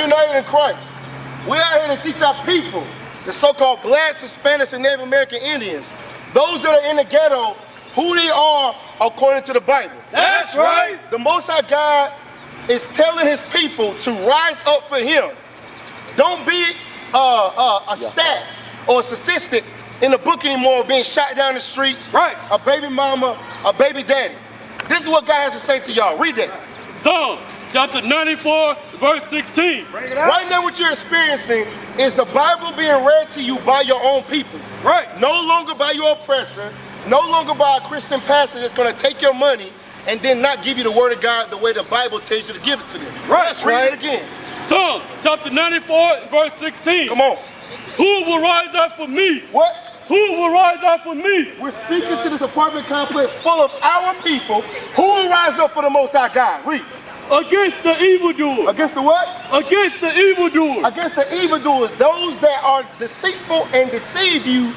united in Christ. We're out here to teach our people, the so-called blacks, Hispanics, and Native American Indians, those that are in the ghetto, who they are according to the Bible. That's right. The Most High God is telling his people to rise up for him. Don't be a stat or a statistic in the book anymore of being shot down the streets, Right. a baby mama, a baby daddy. This is what God has to say to y'all. Read that. Psalm chapter 94, verse 16. Bring it out. Right now what you're experiencing is the Bible being read to you by your own people. Right. No longer by your oppressor, no longer by a Christian pastor that's going to take your money and then not give you the word of God the way the Bible tells you to give it to them. Right, Let's read right. it again. Psalm chapter 94, verse 16. Come on. Who will rise up for me? What? Who will rise up for me? We're speaking to this apartment complex full of our people who will rise up for the Most High God. Read. Against the evildoers. Against the what? Against the evildoers. Against the evildoers, those that are deceitful and deceive you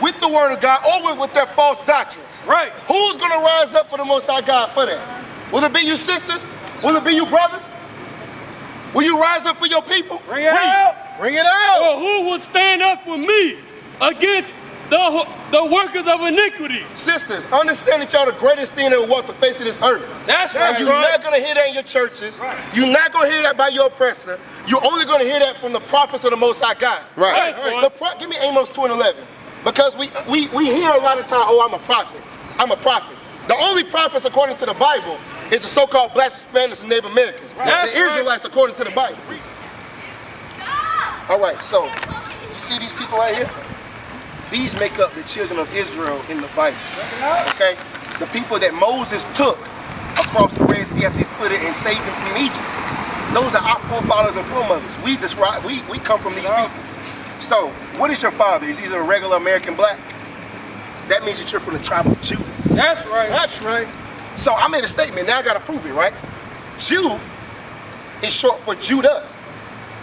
with the word of God or with their false doctrines. Right. Who's going to rise up for the Most High God for that? Will it be you sisters? Will it be you brothers? Will you rise up for your people? Bring it out. Bring it out. Or who will stand up for me against the workers of iniquity? Sisters, understand that y'all the greatest thing that will walk the face of this earth. That's And right. you're not going to hear that in your churches. You're not going to hear that by your oppressor. You're only going to hear that from the prophets of the Most High God. Right. Give me Amos 2:11. Because we hear a lot of time, oh, I'm a prophet. I'm a prophet. The only prophets according to the Bible is the so-called blacks, Hispanics, and Native Americans. That's The Israelites according to the Bible. All right, so you see these people right here? These make up the children of Israel in the Bible. Okay? The people that Moses took across the Red Sea after he split it and saved them from Egypt. Those are our forefathers and foremothers. We come from these people. So, what is your father? Is he a regular American black? That means that you're from the tribe of Judah. That's right. That's right. So I made a statement, now I gotta prove it, right? Jew is short for Judah.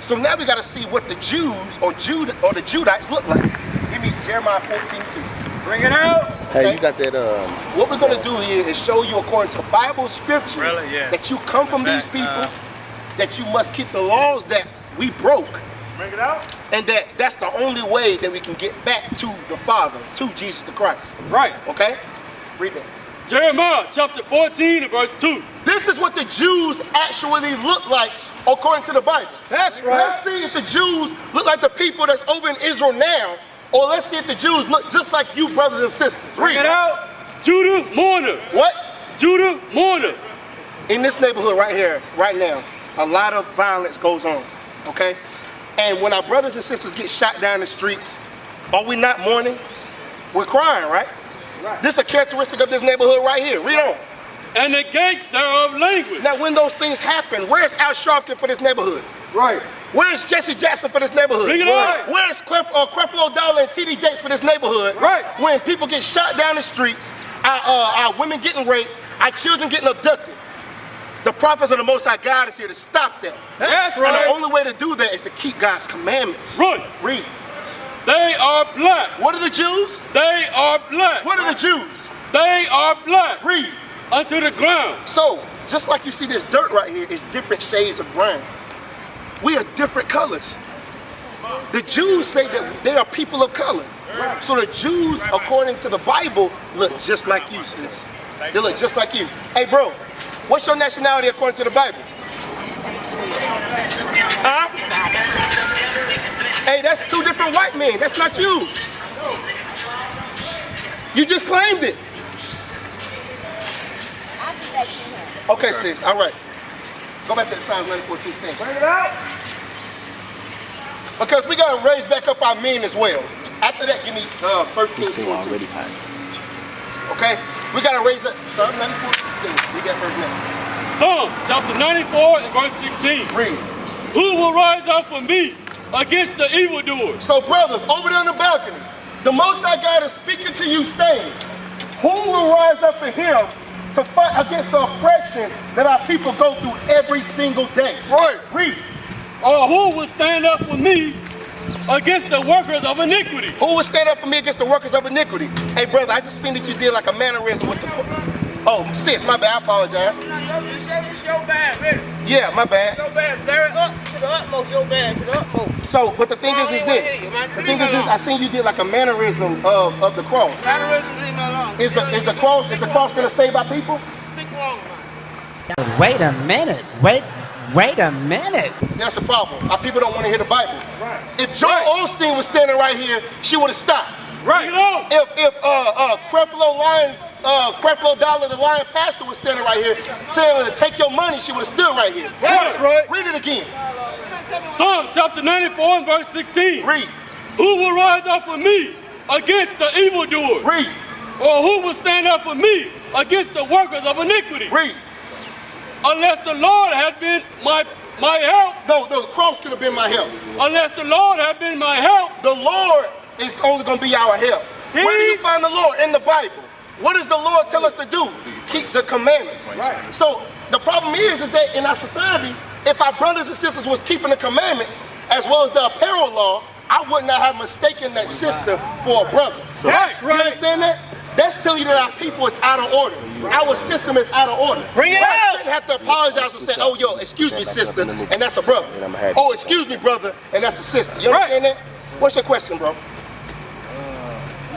So now we gotta see what the Jews or Judah or the Judites look like. Give me Jeremiah 14:2. Bring it out. Hey, you got that, What we're gonna do here is show you according to Bible scripture Really? Yeah. that you come from these people, that you must keep the laws that we broke, Bring it out. and that's the only way that we can get back to the Father, to Jesus the Christ. Right. Okay? Read that. Jeremiah chapter 14 and verse 2. This is what the Jews actually look like according to the Bible. That's right. Let's see if the Jews look like the people that's over in Israel now, or let's see if the Jews look just like you brothers and sisters. Bring Read. it out. Judah mourner. What? Judah mourner. In this neighborhood right here, right now, a lot of violence goes on, okay? And when our brothers and sisters get shot down the streets, are we not mourning? We're crying, right? This is a characteristic of this neighborhood right here. Read on. And the gates thereof language. Now, when those things happen, where's Al Sharpton for this neighborhood? Right. Where's Jesse Jackson for this neighborhood? Bring it on. Where's Creflo Dollar and TD Jakes for this neighborhood? Right. When people get shot down the streets, our women getting raped, our children getting abducted. The prophets of the Most High God is here to stop that. That's And right. the only way to do that is to keep God's commandments. Right. Read. They are black. What are the Jews? They are black. What are the Jews? They are black. Read. Unto the ground. So, just like you see this dirt right here, it's different shades of brown. We are different colors. The Jews say that they are people of color. So the Jews, according to the Bible, look just like you, sis. They look just like you. Hey, bro, what's your nationality according to the Bible? Huh? Hey, that's two different white men. That's not you. You just claimed it. Okay, sis. All right. Go back to the Psalms 94:16. Bring it out. Because we gotta raise back up our men as well. After that, give me 1 Kings 2 and 2. already hot. Okay? We gotta raise up Psalm 94:16. We got verse now. Psalm chapter 94 and verse 16. Read. Who will rise up for me against the evildoers? So, brothers, over there on the balcony, the Most High God is speaking to you, saying, who will rise up for him to fight against the oppression that our people go through every single day? Right. Read. Or who will stand up for me against the workers of iniquity? Who will stand up for me against the workers of iniquity? Hey, brother, I just seen that you did like a mannerism with the... Oh, sis, my bad, I apologize. It's your bad, really. Yeah, my bad. Your bad. Very up. to the utmost, your bad to the utmost. So, but the thing is this. The thing is this, I seen you did like a mannerism of the cross. Mannerism, leave me alone. Is the cross gonna save our people? Speak wrong, man. Wait a minute. Wait a minute. See, that's the problem. Our people don't want to hear the Bible. Right. If Joel Osteen was standing right here, she would have stopped. Right. If Creflo Dollar, the Lion Pastor, was standing right here saying to take your money, she would have stood right here. That's right. Read it again. Psalm chapter 94 and verse 16. Read. Who will rise up for me against the evildoers? Read. Or who will stand up for me against the workers of iniquity? Read. Unless the Lord had been my help. No, the cross could have been my help. Unless the Lord had been my help. The Lord is only going to be our help. Where do you find the Lord? In the Bible. What does the Lord tell us to do? Keep the commandments. Right. So the problem is that in our society, if our brothers and sisters was keeping the commandments as well as the apparel law, I would not have mistaken that sister for a brother. That's right. You understand that? That's telling you that our people is out of order. Our system is out of order. Bring it I out. shouldn't have to apologize and say, oh, yo, excuse me, sister, and that's a brother. Oh, excuse me, brother, and that's a sister. You understand that? What's your question, bro? He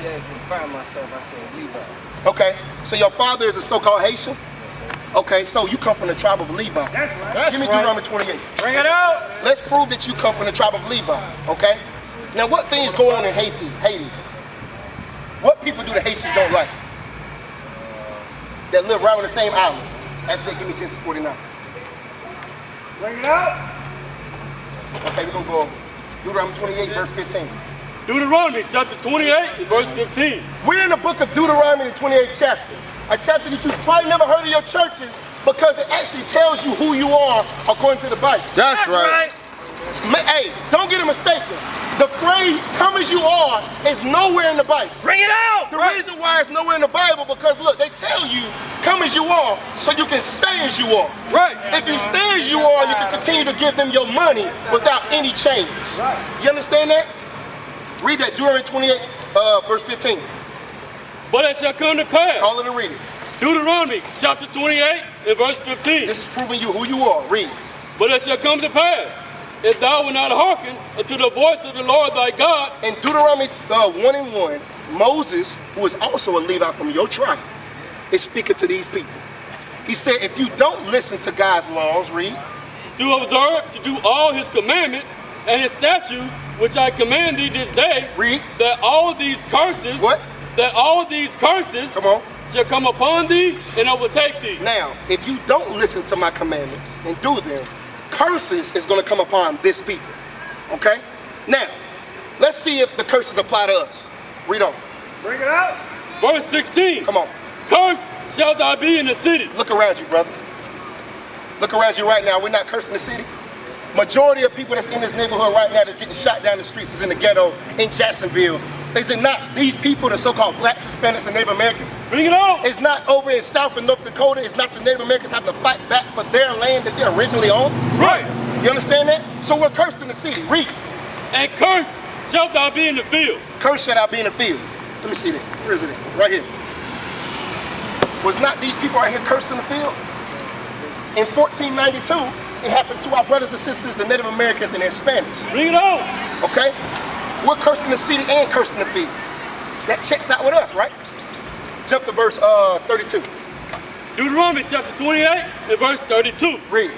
asked me to find myself. I said, Levi. Okay, so your father is a so-called Haitian? Okay, so you come from the tribe of Levi. That's right. Give me Deuteronomy 28. Bring it out. Let's prove that you come from the tribe of Levi, okay? Now, what things go on in Haiti? What people do the Haitians don't like? That live right on the same island. That's they give me Genesis 49. Bring it out. Okay, we're gonna go Deuteronomy 28, verse 15. Deuteronomy chapter 28 and verse 15. We're in the book of Deuteronomy, the 28th chapter. A chapter that you've probably never heard in your churches because it actually tells you who you are according to the Bible. That's right. Hey, don't get it mistaken. The phrase "come as you are" is nowhere in the Bible. Bring it out. The reason why it's nowhere in the Bible because look, they tell you come as you are so you can stay as you are. Right. If you stay as you are, you can continue to give them your money without any change. You understand that? Read that, Deuteronomy 28, verse 15. But it shall come to pass. Call it and read it. Deuteronomy chapter 28 and verse 15. This is proving you who you are. Read. But it shall come to pass, if thou wilt not hearken unto the voice of the Lord thy God. In Deuteronomy 1:1, Moses, who is also a Levite from your tribe, is speaking to these people. He said, if you don't listen to God's laws, read. To observe, to do all his commandments and his statutes, which I command thee this day, Read. that all these curses, What? that all these curses Come on. shall come upon thee and overtake thee. Now, if you don't listen to my commandments and do them, curses is going to come upon this people. Okay? Now, let's see if the curses apply to us. Read on. Bring it out. Verse 16. Come on. Cursed shalt thou be in the city. Look around you, brother. Look around you right now. We're not cursing the city. Majority of people that's in this neighborhood right now that's getting shot down the streets is in the ghetto in Jacksonville. Is it not these people, the so-called blacks, Hispanics, and Native Americans? Bring it on. It's not over in South and North Dakota. It's not the Native Americans having to fight back for their land that they originally owned. Right. You understand that? So we're cursed in the city. Read. And cursed shalt thou be in the field. Cursed shall I be in the field. Let me see that. Where is it? Right here. Was not these people right here cursed in the field? In 1492, it happened to our brothers and sisters, the Native Americans and the Hispanics. Bring it on. Okay? We're cursed in the city and cursed in the field. That checks out with us, right? Jump to verse 32. Deuteronomy chapter 28 and verse 32. Read.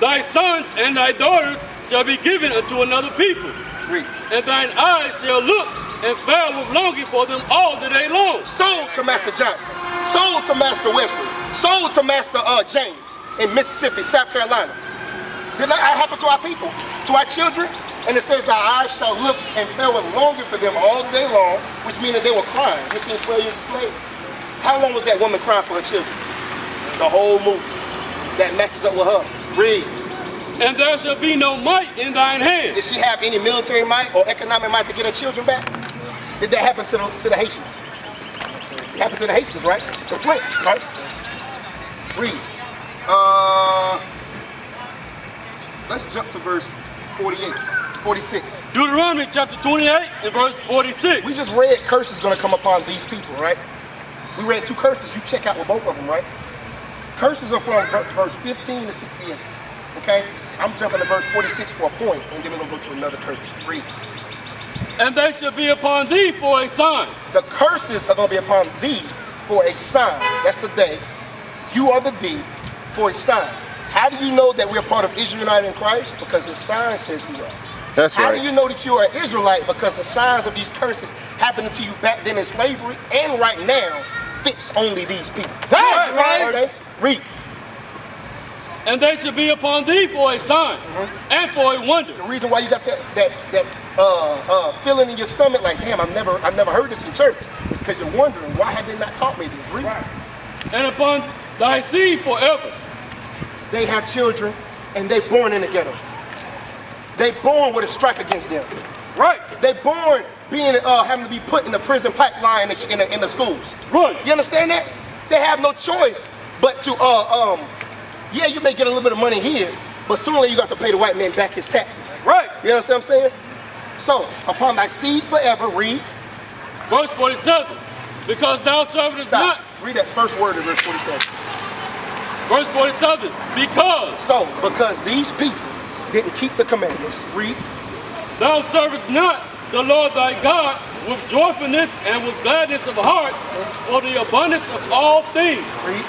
Thy sons and thy daughters shall be given unto another people, Read. and thine eyes shall look and fail with longing for them all the day long. Sold to Master Johnson. Sold to Master Wesley. Sold to Master James in Mississippi, South Carolina. Did that happen to our people, to our children? And it says, thy eyes shall look and fail with longing for them all day long, which means that they were crying. You seen 12 years a slave? How long was that woman crying for her children? The whole movie. That matches up with her. Read. And there shall be no might in thine hand. Did she have any military might or economic might to get her children back? Did that happen to the Haitians? It happened to the Haitians, right? The French, right? Read. Let's jump to verse 46. Deuteronomy chapter 28 and verse 46. We just read curses going to come upon these people, right? We read two curses. You check out with both of them, right? Curses are from verse 15 to 68. Okay? I'm jumping to verse 46 for a point, and then we're going to go to another curse. Read. And they shall be upon thee for a sign. The curses are going to be upon thee for a sign. That's the they. You are the thee for a sign. How do you know that we're part of Israel united in Christ? Because the sign says we are. That's How right. do you know that you are an Israelite? Because the signs of these curses happening to you back then in slavery and right now fix only these people. That's right. Okay? Read. And they shall be upon thee for a sign and for a wonder. The reason why you got that feeling in your stomach like, damn, I've never heard this in church, is because you're wondering, why have they not taught me this? Read. And upon thy seed forever. They have children and they born in the ghetto. They born with a strike against them. Right. They born being having to be put in the prison pipeline in the schools. Right. You understand that? They have no choice but to yeah, you may get a little bit of money here, but sooner you got to pay the white man back his taxes. Right. You understand what I'm saying? So, upon thy seed forever, read. Verse 47. Because thou servest Stop. not. Read that first word in verse 47. Verse 47. Because So, because these people didn't keep the commandments, read. thou servest not the Lord thy God with joyfulness and with gladness of heart for the abundance of all things. Read.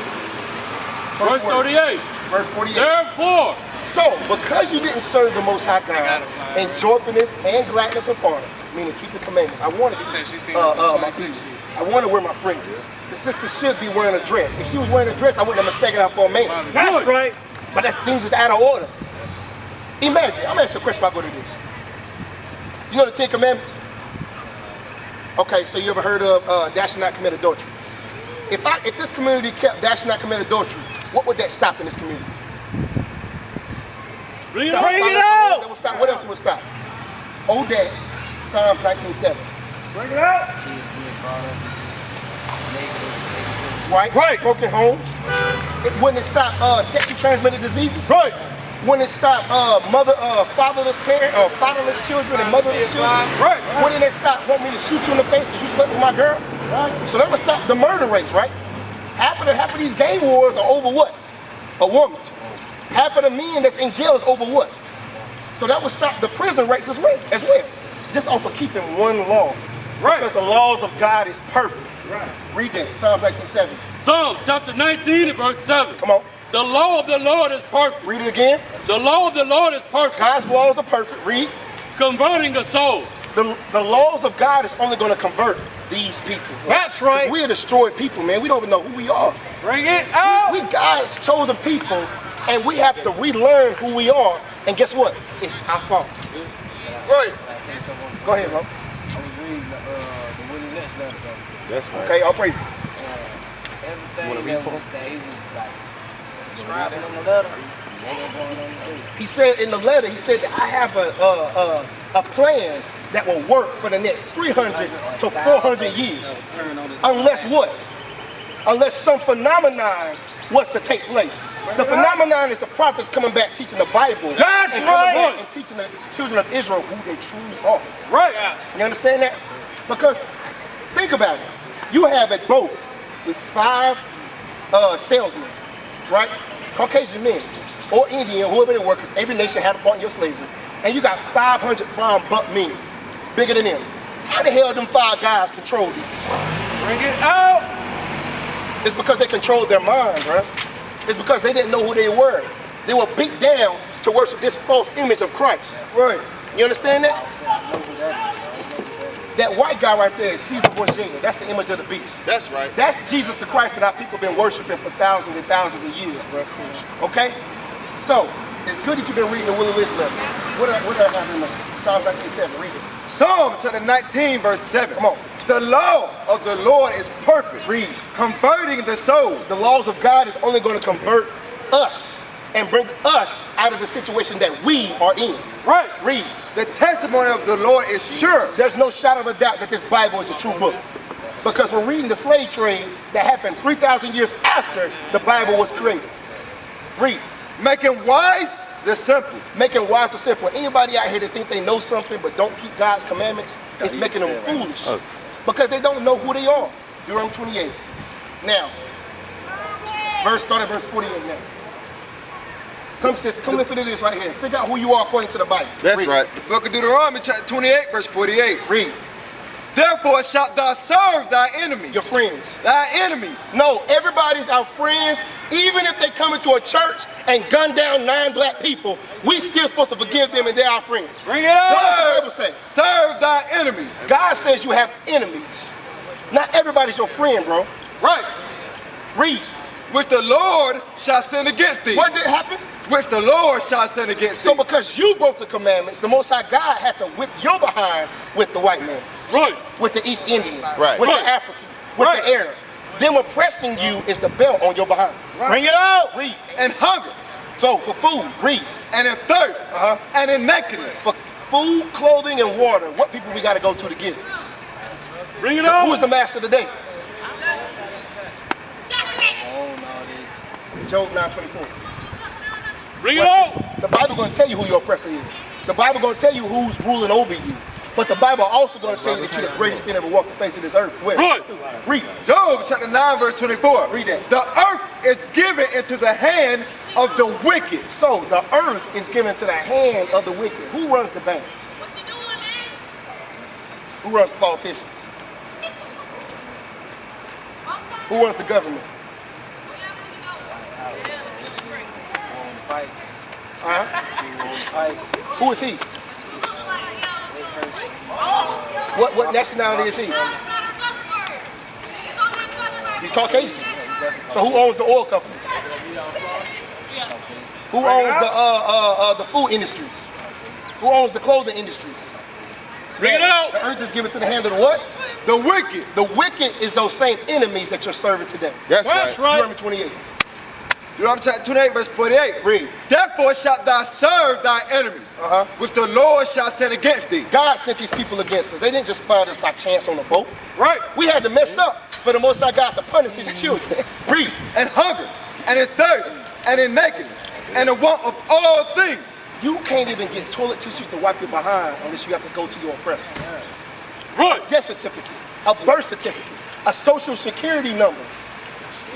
Verse word. 38. Verse 48. Therefore, So, because you didn't serve the Most High God in joyfulness and gladness of heart, meaning keep the commandments, I wanted my people. I want to wear my fringes. The sister should be wearing a dress. If she was wearing a dress, I wouldn't have mistaken her for a man. That's right. But that's things is out of order. Imagine, I'm gonna ask you a question about go to this. You know the 10 Commandments? Okay, so you ever heard of thou shalt not commit adultery? If this community kept thou shalt not commit adultery, what would that stop in this community? bring it Stop. up. Bring it out. That would stop. What else would stop? Oh, Dad, Psalms 19:7. Bring it out. Right? Right. Broken homes. Wouldn't it stop sexually transmitted diseases? Right. Wouldn't it stop fatherless children and motherless children? Right. Wouldn't it stop wanting me to shoot you in the face because you slept with my girl? Right. So that would stop the murder rates, right? Half of these gang wars are over what? A woman. Half of the men that's in jail is over what? So that would stop the prison rates as well. Just off of keeping one law. Right. Because the laws of God is perfect. Right. Read that, Psalm 19:7. Psalm chapter 19 and verse 7. Come on. The law of the Lord is perfect. Read it again. The law of the Lord is perfect, God's laws are perfect. Read. converting the soul. The laws of God is only going to convert these people. That's right. 'Cause we are destroyed people, man. We don't even know who we are. Bring it out. We God's chosen people, and we have to relearn who we are. And guess what? It's our fault. Right. Go ahead, bro. I was reading the Willie Lynch letter. That's right. Okay, I'll praise. Everything that he was like describing in the letter. What was going on today. He said in the letter, he said that I have a plan that will work for the next 300 to 400 years. Unless what? Unless some phenomenon was to take place. The phenomenon is the prophets coming back teaching the Bible. That's and coming right. back and teaching the children of Israel who they truly are. Right. You understand that? Because think about it. You have a boat with 5 salesmen, right? Caucasian men or Indian, whoever they were, because every nation had a part in your slavery. And you got 500 prime buck men, bigger than them. How the hell them 5 guys controlled you? Bring it out. It's because they controlled their mind, right? It's because they didn't know who they were. They were beat down to worship this false image of Christ. Right. You understand that? That white guy right there is Caesar Borgia. That's the image of the beast. That's right. That's Jesus the Christ that our people have been worshiping for thousands and thousands of years. Okay? So, it's good that you've been reading the Willie Lynch letter. What do I have in there? Psalms 19:7. Read it. Psalm chapter 19 verse 7. Come on. The law of the Lord is perfect. Read. Converting the soul. The laws of God is only going to convert us and bring us out of the situation that we are in. Right. Read. The testimony of the Lord is sure. There's no shadow of a doubt that this Bible is a true book. Because we're reading the slave trade that happened 3,000 years after the Bible was created. Read. Making wise the simple. Making wise the simple. Anybody out here that think they know something but don't keep God's commandments, it's making them foolish. Because they don't know who they are. Deuteronomy 28. Now, start at verse 48 now. Come, sister, come listen to this right here. Figure out who you are according to the Bible. That's Read. right. The book of Deuteronomy, chapter 28, verse 48. Read. Therefore shalt thou serve thy enemies. Your friends. Thy enemies. No, everybody's our friends. Even if they come into a church and gun down 9 black people, we still supposed to forgive them and they're our friends. Bring it What does the up. Bible say? Serve thy enemies. God says you have enemies. Not everybody's your friend, bro. Right. Read. Which the Lord shall sin against thee. What did happen? Which the Lord shall sin against So thee. because you broke the commandments, the Most High God had to whip your behind with the white man, Right. with the East Indian, Right. with Right. the African, with Right. the Arab. Then what pressing you is the belt on your behind. Bring it out. Read. And hunger. So for food, read. And in thirst. Uh-huh. And in nakedness. For food, clothing, and water, what people we got to go to get it? Bring it Who is on. the master today? Oh no, this. Job 9:24. Bring it on. The Bible going to tell you who your oppressor is. The Bible going to tell you who's ruling over you. But the Bible also going to tell you that you're the greatest thing ever walked the face of this earth. Where? Right. Read. Job chapter 9, verse 24. Read that. The earth is given into the hand of the wicked. So the earth is given to the hand of the wicked. Who runs the banks? Who runs the politicians? Who runs the government? Fight. Uh-huh. Who is he? What nationality is he? He's Caucasian. So who owns the oil companies? Who owns the food industry? Who owns the clothing industry? Bring it out. The earth is given to the hand of the what? The wicked. The wicked is those same enemies that you're serving today. That's Deuteronomy 28. Deuteronomy chapter 28, verse 48. Read. Therefore shalt thou serve thy enemies, Uh-huh. which the Lord shall send against thee. God sent these people against us. They didn't just find us by chance on a boat. Right. We had to mess up for the Most High God to punish his children. Read. And hunger, and in thirst, and in nakedness, and in want of all things. You can't even get toilet tissue to wipe your behind unless you have to go to your oppressor. Right. Death certificate, a birth certificate, a social security number.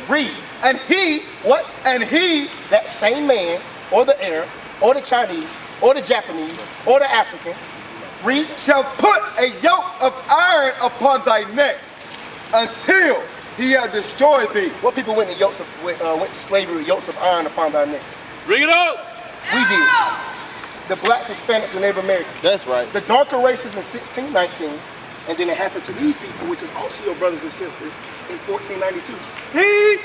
Read. And he, What? and he, That same man, or the Arab, or the Chinese, or the Japanese, or the African, read, shall put a yoke of iron upon thy neck until he have destroyed thee. what people went to slavery with yokes of iron upon their neck? Bring it out. We did. The blacks, Hispanics, and Native Americans. That's right. The darker races in 1619, and then it happened to these people, which is also your brothers and sisters, in 1492.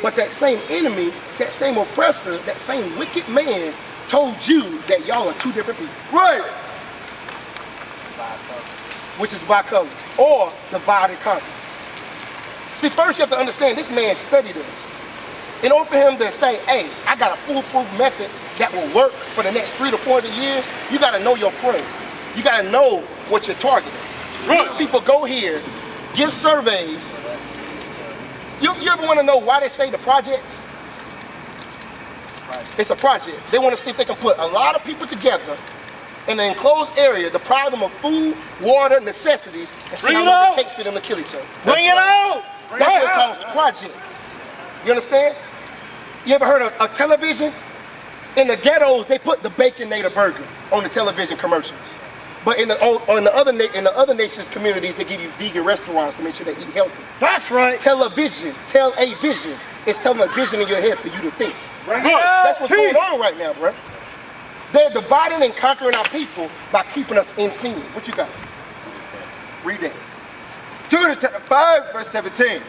But that same enemy, that same oppressor, that same wicked man told you that y'all are two different people, Right. which is by color, or divide and conquer. See, first you have to understand this man studied us. In order for him to say, hey, I got a foolproof method that will work for the next 300 to 400 years, you got to know your prey. You got to know what you're targeting. These people go here, give surveys. You ever want to know why they say the projects? It's a project. They want to see if they can put a lot of people together in an enclosed area, deprive them of food, water, necessities, and see Bring how it long out. it takes for them to kill each other. Bring it out! That's what it calls the project. You understand? You ever heard of a television? In the ghettos, they put the Baconator burger on the television commercials. But in the other nations' communities, they give you vegan restaurants to make sure they eat healthy. That's right. Television, tell a vision. It's telling a vision in your head for you to think. Right. That's what's going on right now, bro. They're dividing and conquering our people by keeping us in sin. What you got? Read that. Judah chapter 5, verse 17.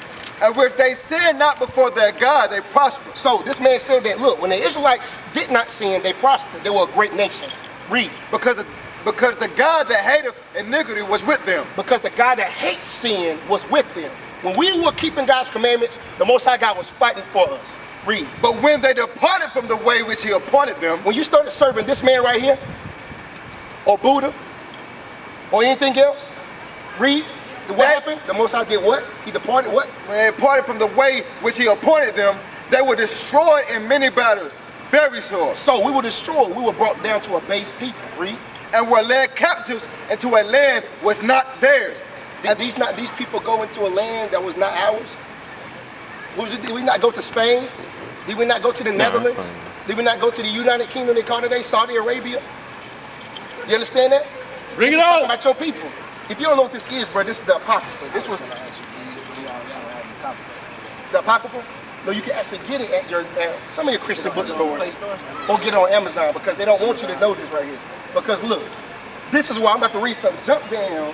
And if they sin not before their God, they prosper. So this man said that, look, when the Israelites did not sin, they prospered. They were a great nation. Read. Because the God that hateth iniquity was with them. Because the God that hates sin was with them. When we were keeping God's commandments, the Most High God was fighting for us. Read. But when they departed from the way which he appointed them, When you started serving this man right here, or Buddha, or anything else, read. What happened? The Most High did what? He departed what? when they departed from the way which he appointed them, they were destroyed in many battles, very sore, So we were destroyed. We were brought down to a base people. Read. and were led captives into a land was not theirs. Did these people go into a land that was not ours? Did we not go to Spain? Did we not go to the Netherlands? Did we not go to the United Kingdom, they call it today, Saudi Arabia? You understand that? Bring This it is talking on. about your people. If you don't know what this is, bro, this is the Apocrypha. This was the Apocrypha. No, you can actually get it at some of your Christian bookstores or get it on Amazon because they don't want you to know this right here. Because look, this is why I'm about to read something. Jump down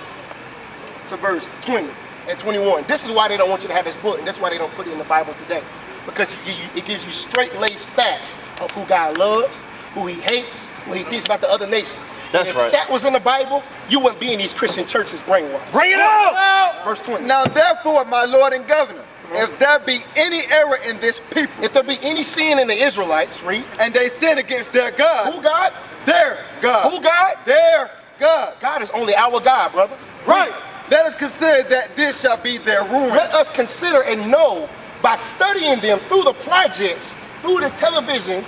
to verse 20 and 21. This is why they don't want you to have this book, and that's why they don't put it in the Bible today. Because it gives you straight-laced facts of who God loves, who he hates, what he thinks about the other nations. That's if right. that was in the Bible, you wouldn't be in these Christian churches brainwashed. Bring it out! Verse 20. Now therefore, my Lord and Governor, if there be any error in this people, If there be any sin in the Israelites, read. and they sin against their God, Who God? their God, Who God? their God, God is only our God, brother. right? Let us consider that this shall be their ruin. Let us consider and know by studying them through the projects, through the televisions,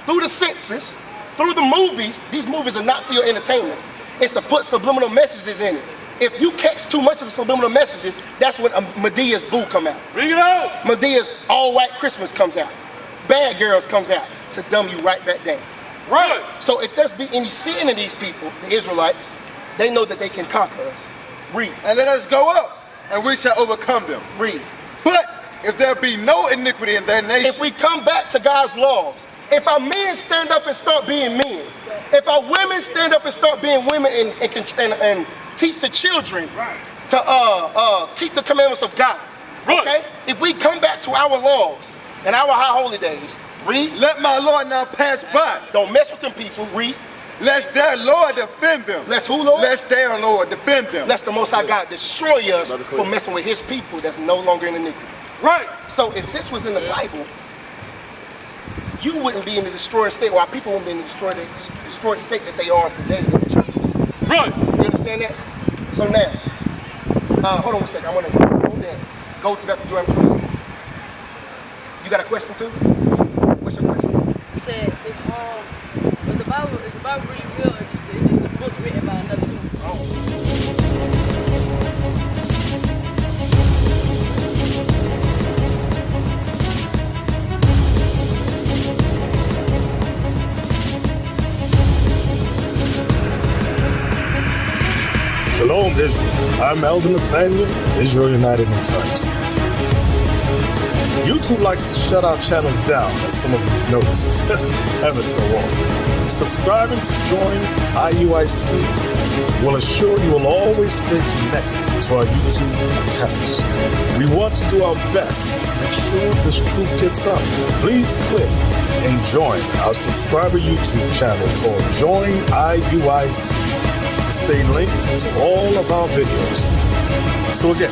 through the census, through the movies. These movies are not for your entertainment. It's to put subliminal messages in it. If you catch too much of the subliminal messages, that's when Medea's Boo come out. Bring it on. Medea's All White Christmas comes out. Bad Girls comes out to dumb you right back down. Right. So if there's be any sin in these people, the Israelites, they know that they can conquer us. Read. And let us go up, and we shall overcome them. Read. But if there be no iniquity in their nation, If we come back to God's laws, if our men stand up and start being men, if our women stand up and start being women and teach the children to keep the commandments of God, Right. okay? If we come back to our laws and our high holy days, read. let my Lord now pass by, Don't mess with them people. Read. lest their Lord defend them. Lest who, Lord? Lest their Lord defend them. Lest the Most High God destroy us for messing with his people that's no longer in iniquity. Right. So if this was in the Bible, you wouldn't be in the destroyed state, or our people wouldn't be in the destroyed state that they are today in the churches. Right. You understand that? So now, hold on one second. I want to go to back to Deuteronomy 28. You got a question too? What's your question? You said it's but the Bible is really real, or it's just a book written by another human. Shalom, Israel. I'm Elder Nathaniel, Israel United in Christ. YouTube likes to shut our channels down, as some of you have noticed, ever so often. Subscribing to join IUIC will assure you will always stay connected to our YouTube accounts. We want to do our best to make sure this truth gets out. Please click and join our subscriber YouTube channel called Join IUIC to stay linked to all of our videos. So again,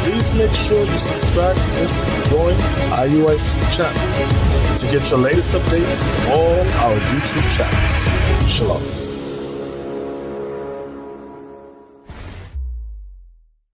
please make sure you subscribe to this Join IUIC channel to get your latest updates from all our YouTube channels. Shalom.